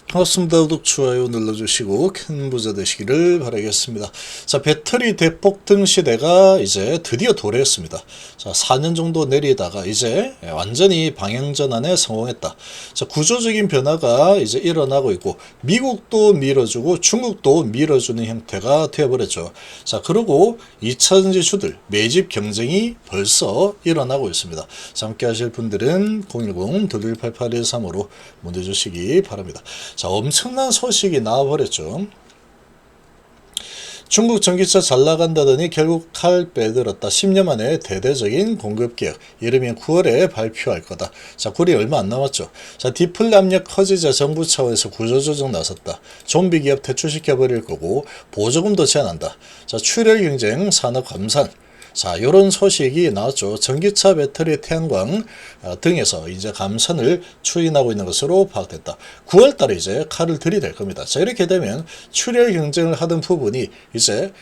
반갑습니다. 구독, 좋아요 눌러주시고 큰 부자 되시기를 바라겠습니다. 자, 배터리 대폭등 시대가 이제 드디어 도래했습니다. 자, 4년 정도 내리다가 이제 완전히 방향전환에 성공했다. 자, 구조적인 변화가 이제 일어나고 있고 미국도 밀어주고 중국도 밀어주는 형태가 되어버렸죠. 자, 그리고 2차전지 주들 매집 경쟁이 벌써 일어나고 있습니다. 자, 함께 하실 분들은 010-2288-135로 문의 주시기 바랍니다. 자, 엄청난 소식이 나와버렸죠. 중국 전기차 잘 나간다더니 결국 칼 빼들었다. 10년 만에 대대적인 공급개혁. 이르면 9월에 발표할 거다. 자, 9월이 얼마 안 남았죠. 자, 디플레 압력 커지자 정부 차원에서 구조조정 나섰다. 좀비 기업 퇴출시켜버릴 거고 보조금도 제한한다. 자, 출혈 경쟁, 산업 감산. 자, 요런 소식이 나왔죠. 전기차, 배터리, 태양광 등에서 이제 감산을 추진하고 있는 것으로 파악됐다. 9월 달에 이제 칼을 들이댈 겁니다. 자, 이렇게 되면 출혈 경쟁을 하던 부분이 이제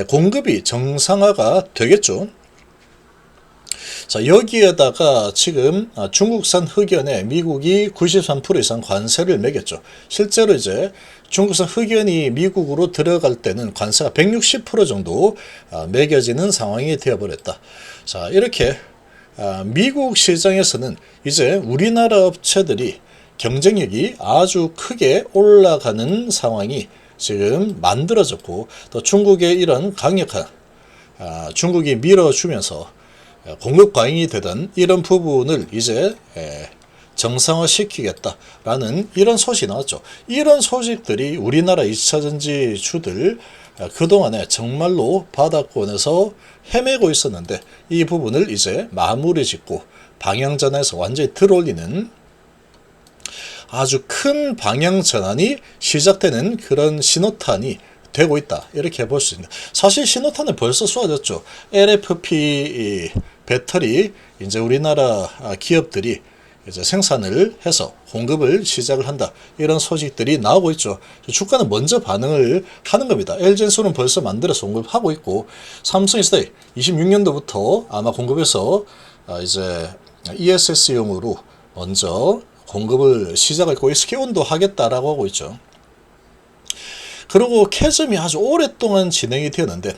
공급이 정상화가 되겠죠. 자, 여기에다가 지금 중국산 흑연에 미국이 93% 이상 관세를 매겼죠. 실제로 이제 중국산 흑연이 미국으로 들어갈 때는 관세가 160% 정도 매겨지는 상황이 되어버렸다. 자, 이렇게 미국 시장에서는 이제 우리나라 업체들이 경쟁력이 아주 크게 올라가는 상황이 지금 만들어졌고, 또 중국의 이런 강력한 중국이 밀어주면서 공급 과잉이 되던 이런 부분을 이제 정상화시키겠다라는 이런 소식이 나왔죠. 이런 소식들이 우리나라 2차전지 주들 그동안에 정말로 바닥권에서 헤매고 있었는데 이 부분을 이제 마무리 짓고 방향전환에서 완전히 들어올리는 아주 큰 방향전환이 시작되는 그런 신호탄이 되고 있다. 이렇게 볼 수 있습니다. 사실 신호탄은 벌써 쏘아졌죠. LFP 배터리 이제 우리나라 기업들이 이제 생산을 해서 공급을 시작을 한다. 이런 소식들이 나오고 있죠. 주가는 먼저 반응을 하는 겁니다. LG엔솔은 벌써 만들어서 공급하고 있고, 삼성이스테이 26년도부터 아마 공급해서 이제 ESS용으로 먼저 공급을 시작했고, SK온도 하겠다라고 하고 있죠. 그리고 캐즘이 아주 오랫동안 진행이 되었는데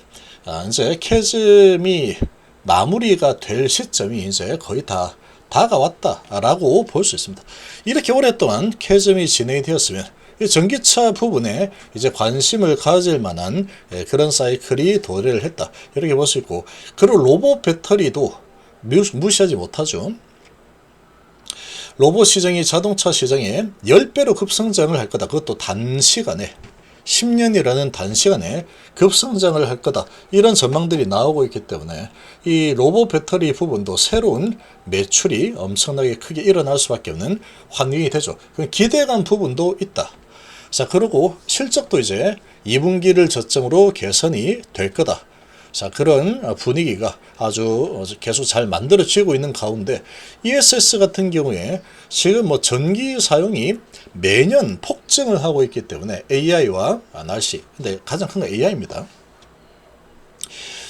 이제 캐즘이 마무리가 될 시점이 이제 거의 다 다가왔다라고 볼 수 있습니다. 이렇게 오랫동안 캐즘이 진행이 되었으면 전기차 부분에 이제 관심을 가질 만한 그런 사이클이 도래를 했다. 이렇게 볼 수 있고, 그리고 로봇 배터리도 무시하지 못하죠. 로봇 시장이 자동차 시장에 10배로 급성장을 할 거다. 그것도 단시간에 10년이라는 단시간에 급성장을 할 거다. 이런 전망들이 나오고 있기 때문에 이 로봇 배터리 부분도 새로운 매출이 엄청나게 크게 일어날 수밖에 없는 환경이 되죠. 기대감 부분도 있다. 자, 그리고 실적도 이제 2분기를 저점으로 개선이 될 거다. 자, 그런 분위기가 아주 계속 잘 만들어지고 있는 가운데 ESS 같은 경우에 지금 뭐 전기 사용이 매년 폭증을 하고 있기 때문에 AI와 날씨, 근데 가장 큰 건 AI입니다.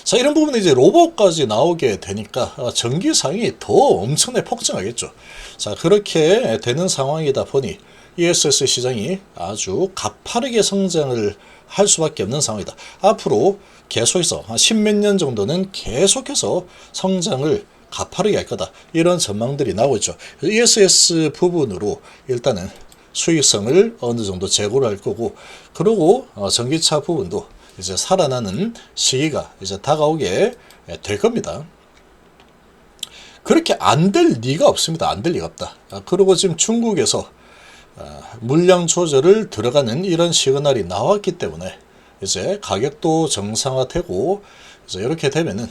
자, 이런 부분에 이제 로봇까지 나오게 되니까 전기 사용이 더 엄청나게 폭증하겠죠. 자, 그렇게 되는 상황이다 보니 ESS 시장이 아주 가파르게 성장을 할 수밖에 없는 상황이다. 앞으로 계속해서 한 10몇 년 정도는 계속해서 성장을 가파르게 할 거다. 이런 전망들이 나오고 있죠. ESS 부분으로 일단은 수익성을 어느 정도 제고를 할 거고, 그리고 전기차 부분도 이제 살아나는 시기가 이제 다가오게 될 겁니다. 그렇게 안 될 리가 없습니다. 안 될 리가 없다. 그리고 지금 중국에서 물량 조절을 들어가는 이런 시그널이 나왔기 때문에 이제 가격도 정상화되고, 이제 이렇게 되면은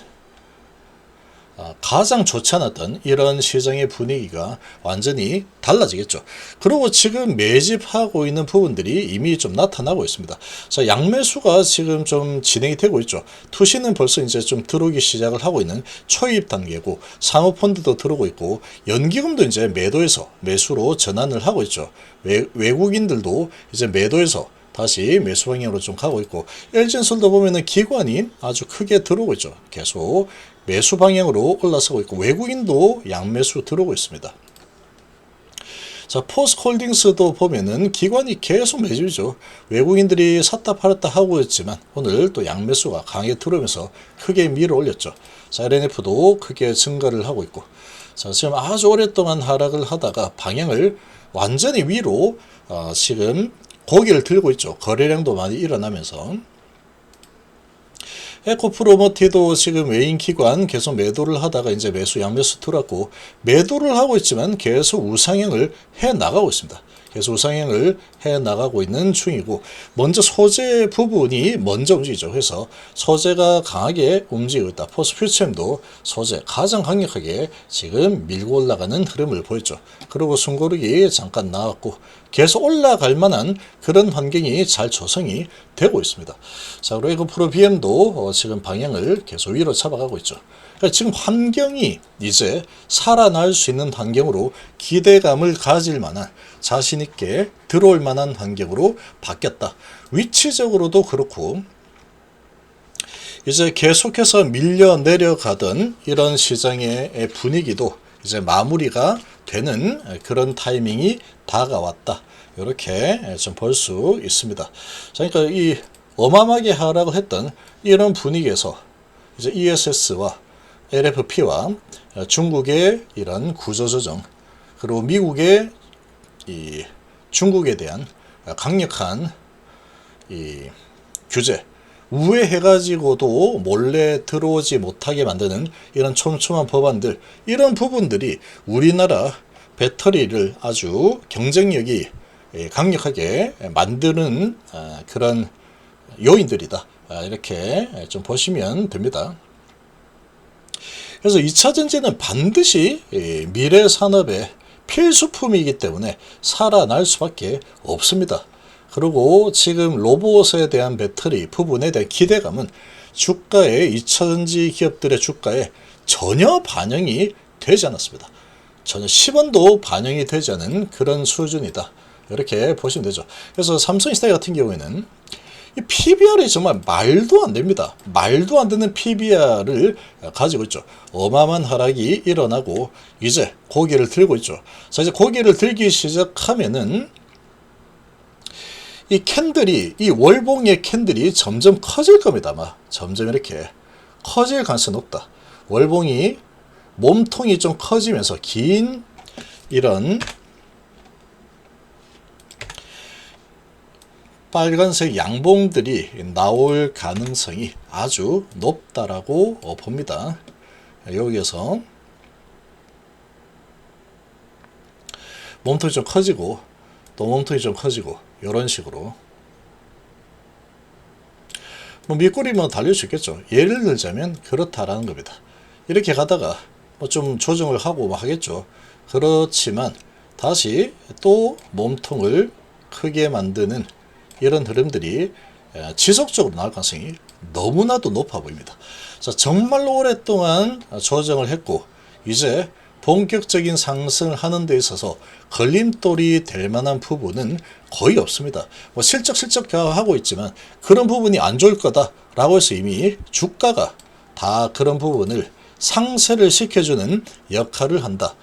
가장 좋지 않았던 이런 시장의 분위기가 완전히 달라지겠죠. 그리고 지금 매집하고 있는 부분들이 이미 좀 나타나고 있습니다. 자, 양매수가 지금 좀 진행이 되고 있죠. 투시는 벌써 이제 좀 들어오기 시작을 하고 있는 초입 단계고, 사모펀드도 들어오고 있고, 연기금도 이제 매도에서 매수로 전환을 하고 있죠. 외국인들도 이제 매도에서 다시 매수 방향으로 좀 가고 있고, LG엔솔도 보면은 기관이 아주 크게 들어오고 있죠. 계속 매수 방향으로 올라서고 있고, 외국인도 양매수 들어오고 있습니다. 자, 포스코홀딩스도 보면은 기관이 계속 매집이죠. 외국인들이 샀다 팔았다 하고 있지만 오늘 또 양매수가 강하게 들어오면서 크게 밀어 올렸죠. 자, LNF도 크게 증가를 하고 있고, 자, 지금 아주 오랫동안 하락을 하다가 방향을 완전히 위로 지금 고개를 들고 있죠. 거래량도 많이 일어나면서. 에코프로머티도 지금 외인 기관 계속 매도를 하다가 이제 매수 양매수 들어왔고, 매도를 하고 있지만 계속 우상향을 해 나가고 있습니다. 계속 우상향을 해 나가고 있는 중이고, 먼저 소재 부분이 먼저 움직이죠. 그래서 소재가 강하게 움직이고 있다. 포스퓨처엠도 소재 가장 강력하게 지금 밀고 올라가는 흐름을 보였죠. 그리고 숨고르기 잠깐 나왔고 계속 올라갈 만한 그런 환경이 잘 조성이 되고 있습니다. 자, 그리고 프로 BM도 지금 방향을 계속 위로 잡아가고 있죠. 그러니까 지금 환경이 이제 살아날 수 있는 환경으로 기대감을 가질 만한, 자신 있게 들어올 만한 환경으로 바뀌었다. 위치적으로도 그렇고, 이제 계속해서 밀려 내려가던 이런 시장의 분위기도 이제 마무리가 되는 그런 타이밍이 다가왔다. 이렇게 좀 볼 수 있습니다. 그러니까 이 어마어마하게 하락을 했던 이런 분위기에서 이제 ESS와 LFP와 중국의 이런 구조조정, 그리고 미국의 이 중국에 대한 강력한 이 규제, 우회해가지고도 몰래 들어오지 못하게 만드는 이런 촘촘한 법안들, 이런 부분들이 우리나라 배터리를 아주 경쟁력이 강력하게 만드는 그런 요인들이다. 이렇게 좀 보시면 됩니다. 그래서 2차전지는 반드시 미래 산업의 필수품이기 때문에 살아날 수밖에 없습니다. 그리고 지금 로봇에 대한 배터리 부분에 대한 기대감은 주가에, 2차전지 기업들의 주가에 전혀 반영이 되지 않았습니다. 전혀 10원도 반영이 되지 않은 그런 수준이다. 이렇게 보시면 되죠. 그래서 삼성시대 같은 경우에는 이 PBR이 정말 말도 안 됩니다. 말도 안 되는 PBR을 가지고 있죠. 어마어마한 하락이 일어나고 이제 고개를 들고 있죠. 자, 이제 고개를 들기 시작하면은 이 캔들이, 이 월봉의 캔들이 점점 커질 겁니다. 아마 점점 이렇게 커질 가능성이 높다. 월봉이 몸통이 좀 커지면서 긴 이런 빨간색 양봉들이 나올 가능성이 아주 높다라고 봅니다. 여기에서 몸통이 좀 커지고 또 몸통이 좀 커지고 이런 식으로 뭐 밑꼬리 뭐 달릴 수 있겠죠. 예를 들자면 그렇다라는 겁니다. 이렇게 가다가 뭐 좀 조정을 하고 뭐 하겠죠. 그렇지만 다시 또 몸통을 크게 만드는 이런 흐름들이 지속적으로 나올 가능성이 너무나도 높아 보입니다. 자, 정말로 오랫동안 조정을 했고 이제 본격적인 상승을 하는 데 있어서 걸림돌이 될 만한 부분은 거의 없습니다. 뭐 실적 하고 있지만 그런 부분이 안 좋을 거다라고 해서 이미 주가가 다 그런 부분을 상쇄를 시켜주는 역할을 한다.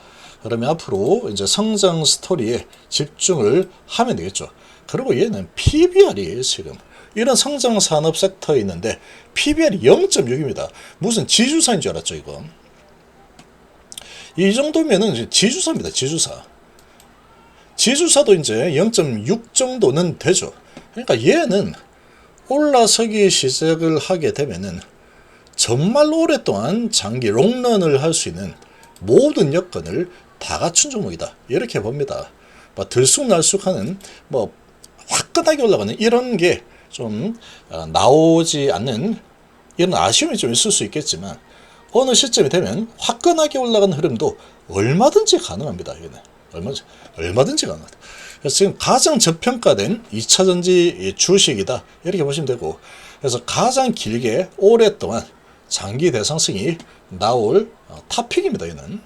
그러면 앞으로 이제 성장 스토리에 집중을 하면 되겠죠. 그리고 얘는 PBR이 지금 이런 성장 산업 섹터에 있는데 PBR이 0.6입니다. 무슨 지주사인 줄 알았죠, 이거. 이 정도면은 지주사입니다, 지주사. 지주사도 이제 0.6 정도는 되죠. 그러니까 얘는 올라서기 시작을 하게 되면은 정말 오랫동안 장기 롱런을 할 수 있는 모든 여건을 다 갖춘 종목이다. 이렇게 봅니다. 뭐 들쑥날쑥하는 뭐 화끈하게 올라가는 이런 게 좀 나오지 않는 이런 아쉬움이 좀 있을 수 있겠지만 어느 시점이 되면 화끈하게 올라가는 흐름도 얼마든지 가능합니다. 얼마든지 가능합니다. 그래서 지금 가장 저평가된 2차전지 주식이다. 이렇게 보시면 되고, 그래서 가장 길게 오랫동안 장기 대상승이 나올 탑픽입니다. 얘는.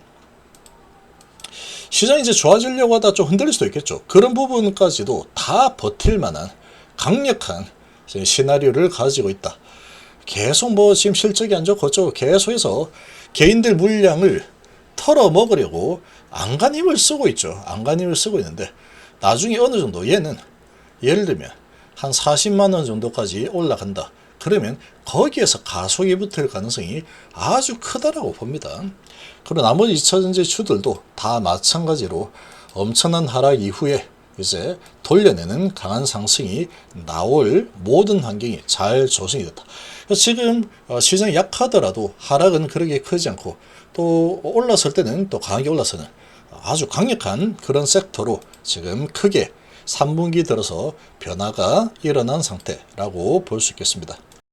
시장이 이제 좋아지려고 하다 좀 흔들릴 수도 있겠죠. 그런 부분까지도 다 버틸 만한 강력한 시나리오를 가지고 있다. 계속 뭐 지금 실적이 안 좋고 어쩌고 계속해서 개인들 물량을 털어먹으려고 안간 힘을 쓰고 있죠. 안간 힘을 쓰고 있는데 나중에 어느 정도 얘는 예를 들면 한 40만 원 정도까지 올라간다. 그러면 거기에서 가속이 붙을 가능성이 아주 크다라고 봅니다. 그리고 나머지 2차전지 주들도 다 마찬가지로 엄청난 하락 이후에 이제 돌려내는 강한 상승이 나올 모든 환경이 잘 조성이 됐다. 지금 시장이 약하더라도 하락은 그렇게 크지 않고 또 올랐을 때는 또 강하게 올라서는 아주 강력한 그런 섹터로 지금 크게 3분기 들어서 변화가 일어난 상태라고 볼 수 있겠습니다.